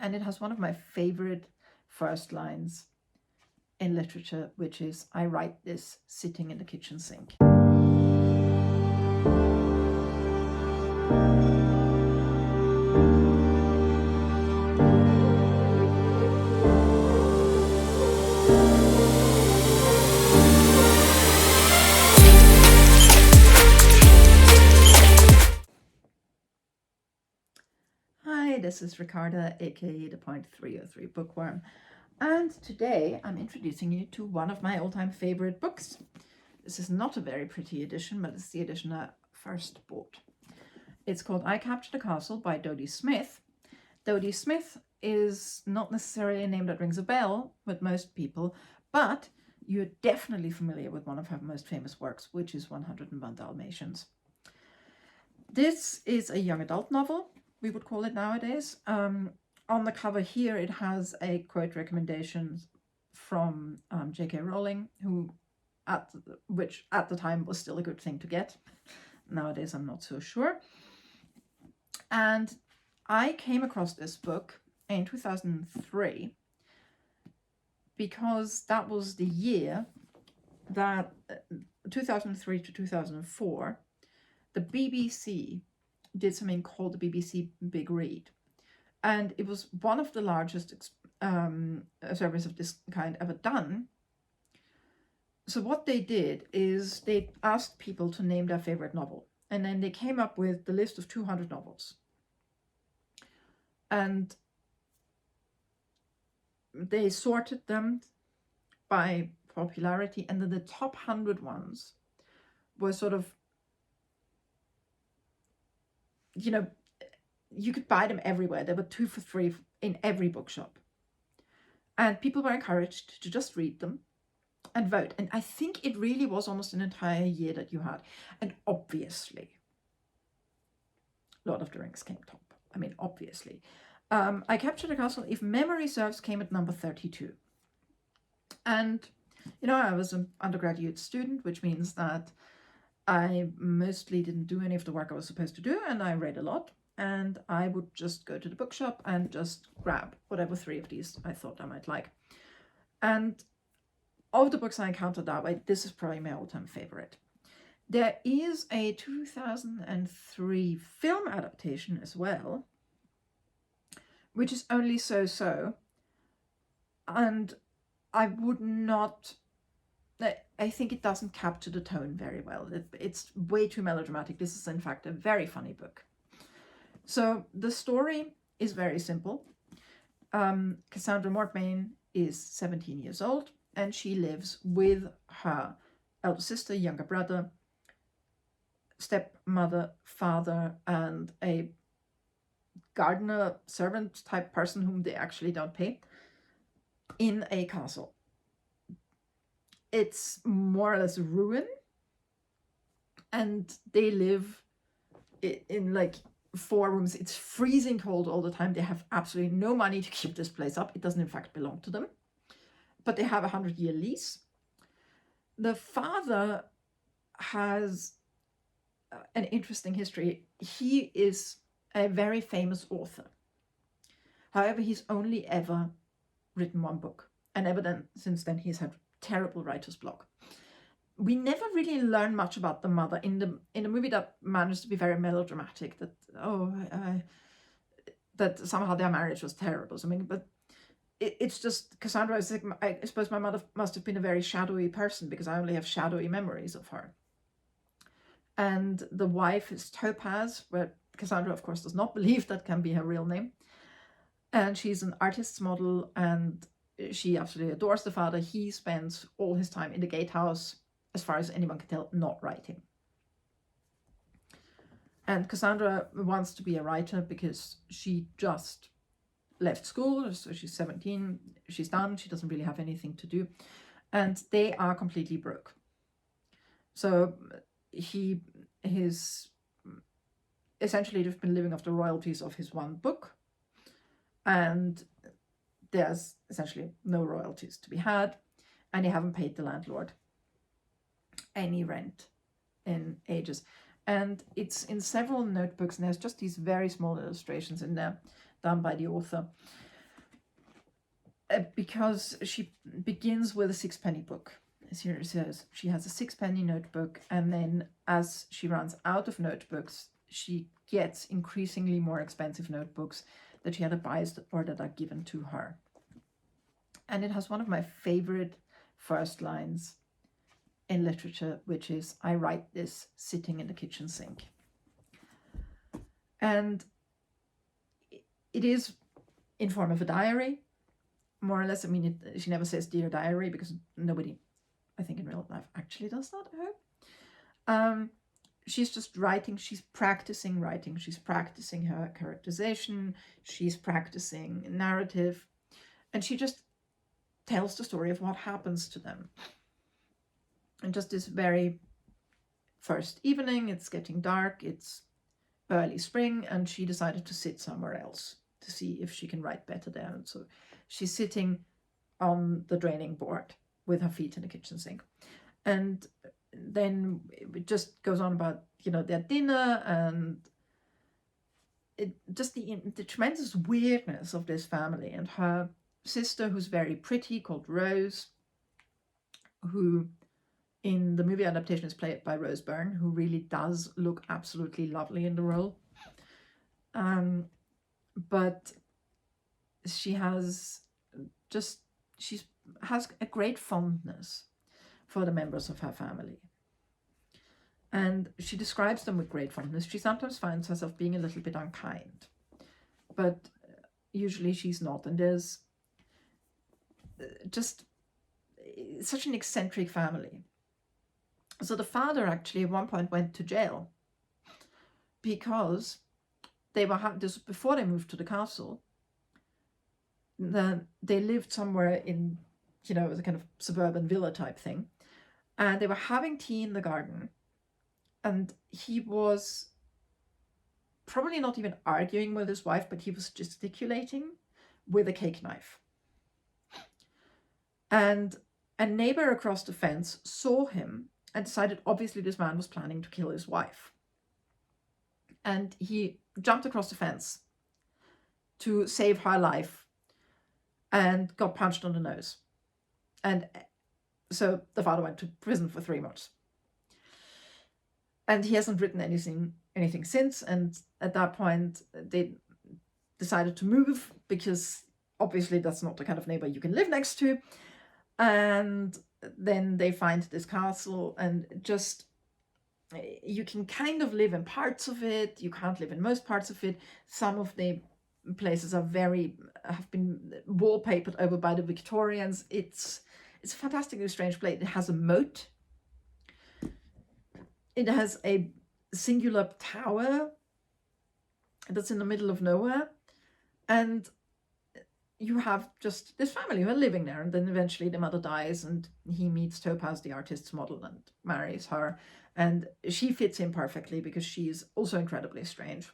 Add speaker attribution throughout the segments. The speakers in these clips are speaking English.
Speaker 1: and it has one of my favorite first lines in literature, which is, "I write this sitting in the kitchen sink." Hi, this is Ricarda, aka the .303 Bookworm, and today I'm introducing you to one of my all-time favorite books. This is not a very pretty edition, but it's the edition I first bought. It's called I Captured a Castle by Dodie Smith. Dodie Smith is not necessarily a name that rings a bell with most people, but you're definitely familiar with one of her most famous works, which is 101 Dalmatians. This is a young adult novel, we would call it nowadays. On the cover here, it has a quote recommendation from J.K. Rowling, which at the time was still a good thing to get. Nowadays, I'm not so sure. And I came across this book in 2003 because that was the year that 2003 to 2004, the BBC did something called the BBC Big Read. And it was one of the largest surveys of this kind ever done. So what they did is they asked people to name their favorite novel. And then they came up with the list of 200 novels. And they sorted them by popularity. And then the top 100 ones were sort of, you know, you could buy them everywhere. There were 2 for 3 in every bookshop. And people were encouraged to just read them and vote. And I think it really was almost an entire year that you had. And obviously, Lord of the Rings came top. I mean, obviously. I Captured a Castle, if memory serves, came at number 32. And, you know, I was an undergraduate student, which means that I mostly didn't do any of the work I was supposed to do, and I read a lot. And I would just go to the bookshop and just grab whatever 3 of these I thought I might like. And of the books I encountered that way, this is probably my all-time favorite. There is a 2003 film adaptation as well, which is only so-so. And I would not... I think it doesn't capture the tone very well. It's way too melodramatic. This is, in fact, a very funny book. So the story is very simple. Cassandra Mortmain is 17 years old, and she lives with her elder sister, younger brother, stepmother, father, and a gardener servant type person whom they actually don't pay, in a castle. It's more or less a ruin, and they live in like 4 rooms. It's freezing cold all the time. They have absolutely no money to keep this place up. It doesn't in fact belong to them, but they have a 100-year lease. The father has an interesting history. He is a very famous author. However, he's only ever written 1 book, and since then he's had terrible writer's block. We never really learn much about the mother in the movie. That managed to be very melodramatic, that somehow their marriage was terrible or something. But it's just Cassandra is like, I suppose my mother must have been a very shadowy person, because I only have shadowy memories of her. And the wife is Topaz, where Cassandra, of course, does not believe that can be her real name. And she's an artist's model, and she absolutely adores the father. He spends all his time in the gatehouse, as far as anyone can tell, not writing. And Cassandra wants to be a writer because she just left school, so she's 17, she's done, she doesn't really have anything to do. And they are completely broke. So essentially they've been living off the royalties of his 1 book, and there's essentially no royalties to be had, and they haven't paid the landlord any rent in ages. And it's in several notebooks, and there's just these very small illustrations in there done by the author. because she begins with a sixpenny book. She says she has a sixpenny notebook, and then as she runs out of notebooks, she gets increasingly more expensive notebooks that she had to buy or that are given to her. And it has one of my favorite first lines in literature, which is, "I write this sitting in the kitchen sink." And it is in form of a diary, more or less. I mean, she never says "Dear Diary," because nobody, I think, in real life actually does that, I hope. She's just writing, she's practicing writing, she's practicing her characterization, she's practicing narrative, and she just tells the story of what happens to them. And just this very first evening, it's getting dark, it's early spring, and she decided to sit somewhere else to see if she can write better there. And so she's sitting on the draining board with her feet in the kitchen sink. And then it just goes on about, their dinner, and it just the tremendous weirdness of this family. And her sister, who's very pretty, called Rose, who in the movie adaptation is played by Rose Byrne, who really does look absolutely lovely in the role. But she has a great fondness for the members of her family. And she describes them with great fondness. She sometimes finds herself being a little bit unkind, but usually she's not. And there's just such an eccentric family. So the father actually at one point went to jail because they were this before they moved to the castle. They lived somewhere in, it was a kind of suburban villa type thing, and they were having tea in the garden, and he was probably not even arguing with his wife, but he was gesticulating with a cake knife. And a neighbor across the fence saw him and decided obviously this man was planning to kill his wife. And he jumped across the fence to save her life and got punched on the nose. And so the father went to prison for 3 months. And he hasn't written anything since. And at that point, they decided to move because obviously that's not the kind of neighbor you can live next to. And then they find this castle, and just you can kind of live in parts of it. You can't live in most parts of it. Some of the places have been wallpapered over by the Victorians. It's a fantastically strange place. It has a moat. It has a singular tower that's in the middle of nowhere, and you have just this family who are living there. And then eventually the mother dies, and he meets Topaz, the artist's model, and marries her. And she fits in perfectly because she's also incredibly strange.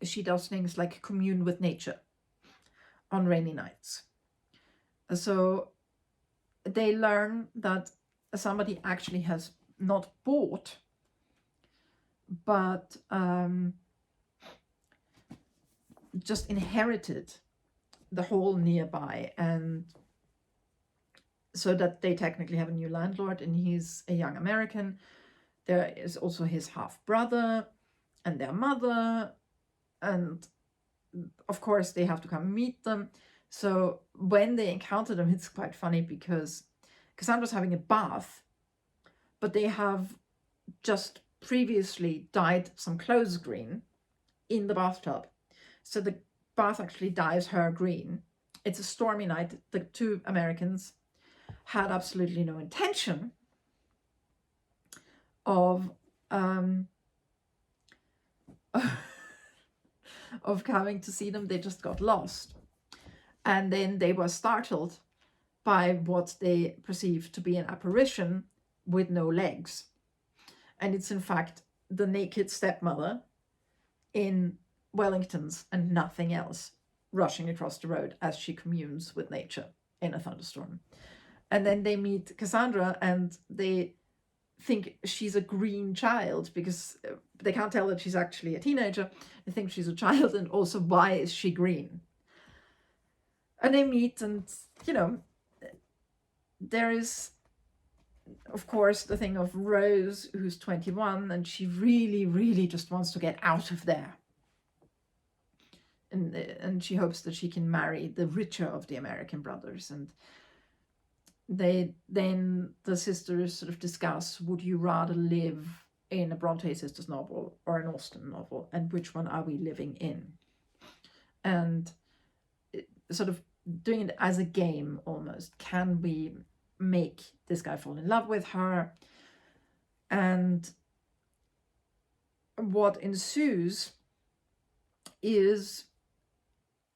Speaker 1: She does things like commune with nature on rainy nights. So they learn that somebody actually has not bought, but just inherited the hall nearby, and so that they technically have a new landlord, and he's a young American. There is also his half brother and their mother, and of course they have to come meet them. So when they encounter them, it's quite funny because Cassandra's having a bath, but they have just previously dyed some clothes green in the bathtub. So the bath actually dyes her green. It's a stormy night. The two Americans had absolutely no intention of of coming to see them. They just got lost. And then they were startled by what they perceived to be an apparition with no legs. And it's in fact the naked stepmother in Wellingtons and nothing else, rushing across the road as she communes with nature in a thunderstorm. And then they meet Cassandra, and they think she's a green child because they can't tell that she's actually a teenager. They think she's a child, and also, why is she green? And they meet, and, you know, there is, of course, the thing of Rose, who's 21, and she really, really just wants to get out of there. And she hopes that she can marry the richer of the American brothers. And then the sisters sort of discuss, would you rather live in a Bronte sisters novel or an Austen novel, and which one are we living in? And sort of doing it as a game almost. Can we make this guy fall in love with her? And what ensues is,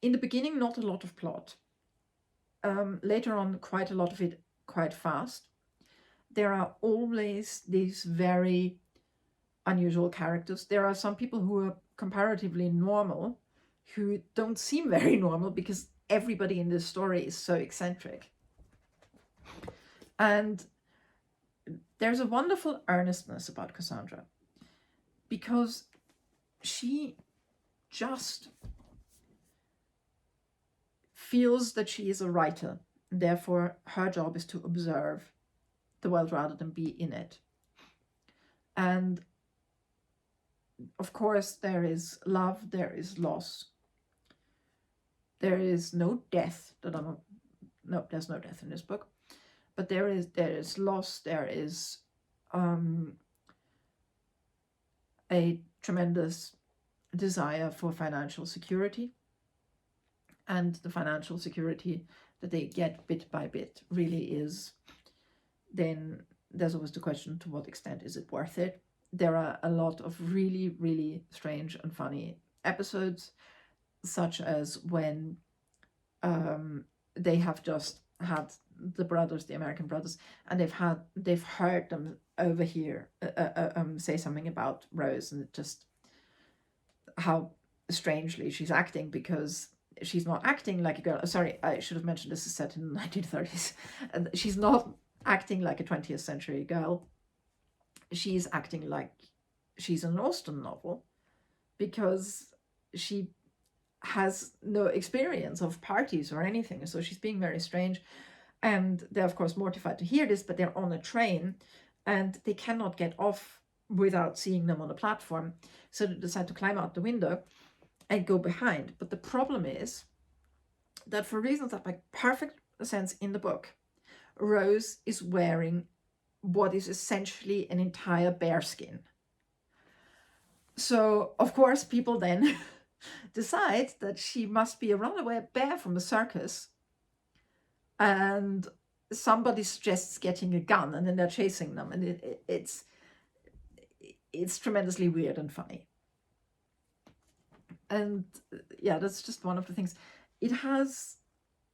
Speaker 1: in the beginning, not a lot of plot. Later on, quite a lot of it, quite fast. There are always these very unusual characters. There are some people who are comparatively normal, who don't seem very normal, because everybody in this story is so eccentric. And there's a wonderful earnestness about Cassandra, because she just feels that she is a writer, and therefore her job is to observe the world rather than be in it. And of course, there is love, there is loss. There is no death that no, there's no death in this book, but there is loss. There is a tremendous desire for financial security, and the financial security that they get bit by bit really is, then there's always the question, to what extent is it worth it? There are a lot of really, really strange and funny episodes, such as when they have just had the brothers, the American brothers, and they've heard them overhear say something about Rose, and just how strangely she's acting, because she's not acting like a girl. Sorry, I should have mentioned this is set in the 1930s. And she's not acting like a 20th century girl. She's acting like she's an Austen novel, because she has no experience of parties or anything. So she's being very strange. And they're, of course, mortified to hear this, but they're on a train and they cannot get off without seeing them on the platform. So they decide to climb out the window and go behind. But the problem is that, for reasons that make perfect sense in the book, Rose is wearing what is essentially an entire bearskin. So, of course, people then decide that she must be a runaway bear from a circus. And somebody suggests getting a gun, and then they're chasing them. And it's tremendously weird and funny. And yeah, that's just one of the things. It has,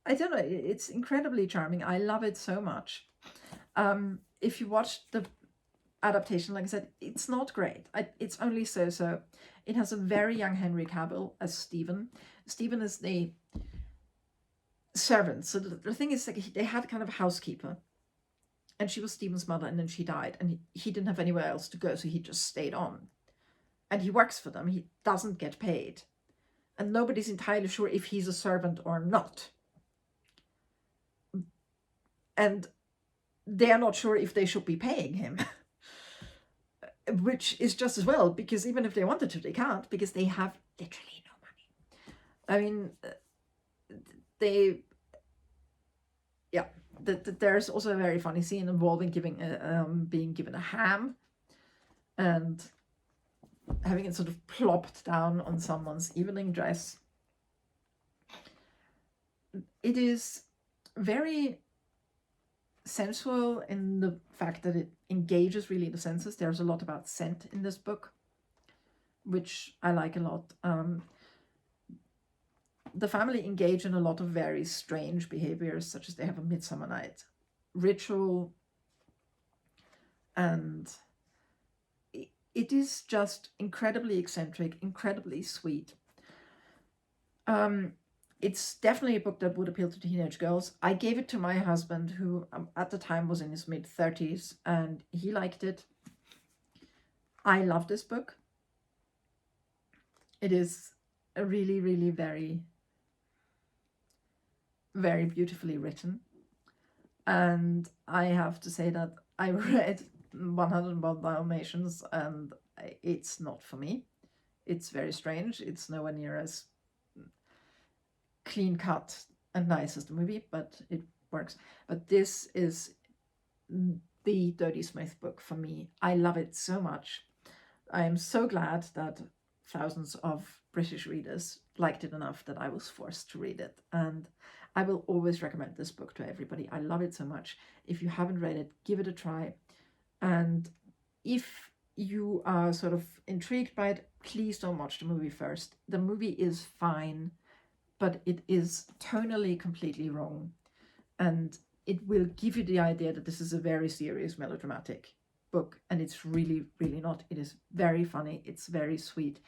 Speaker 1: I don't know, it's incredibly charming. I love it so much. If you watch the adaptation, like I said, it's not great. It's only so. It has a very young Henry Cavill as Stephen. Stephen is the servant. So the thing is, like, they had kind of a housekeeper, and she was Stephen's mother, and then she died, and he didn't have anywhere else to go, so he just stayed on. And he works for them. He doesn't get paid. And nobody's entirely sure if he's a servant or not. And they're not sure if they should be paying him. Which is just as well, because even if they wanted to, they can't, because they have literally no money. I mean, there's also a very funny scene involving being given a ham and having it sort of plopped down on someone's evening dress. It is very sensual in the fact that it engages really the senses. There's a lot about scent in this book, which I like a lot. The family engage in a lot of very strange behaviors, such as they have a Midsummer Night ritual, and it is just incredibly eccentric, incredibly sweet. It's definitely a book that would appeal to teenage girls. I gave it to my husband, who at the time was in his mid-30s, and he liked it. I love this book. It is a really, really very very beautifully written. And I have to say that I read 101 Dalmatians and it's not for me. It's very strange. It's nowhere near as clean cut and nice as the movie, but it works. But this is the Dodie Smith book for me. I love it so much. I am so glad that thousands of British readers liked it enough that I was forced to read it. And I will always recommend this book to everybody. I love it so much. If you haven't read it, give it a try. And if you are sort of intrigued by it, please don't watch the movie first. The movie is fine, but it is tonally completely wrong. And it will give you the idea that this is a very serious melodramatic book, and it's really, really not. It is very funny, it's very sweet,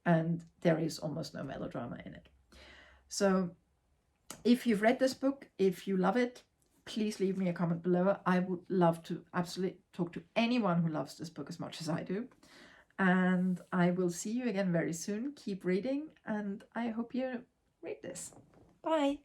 Speaker 1: and there is almost no melodrama in it. So if you've read this book, if you love it, please leave me a comment below. I would love to absolutely talk to anyone who loves this book as much as I do. And I will see you again very soon. Keep reading, and I hope you read this. Bye.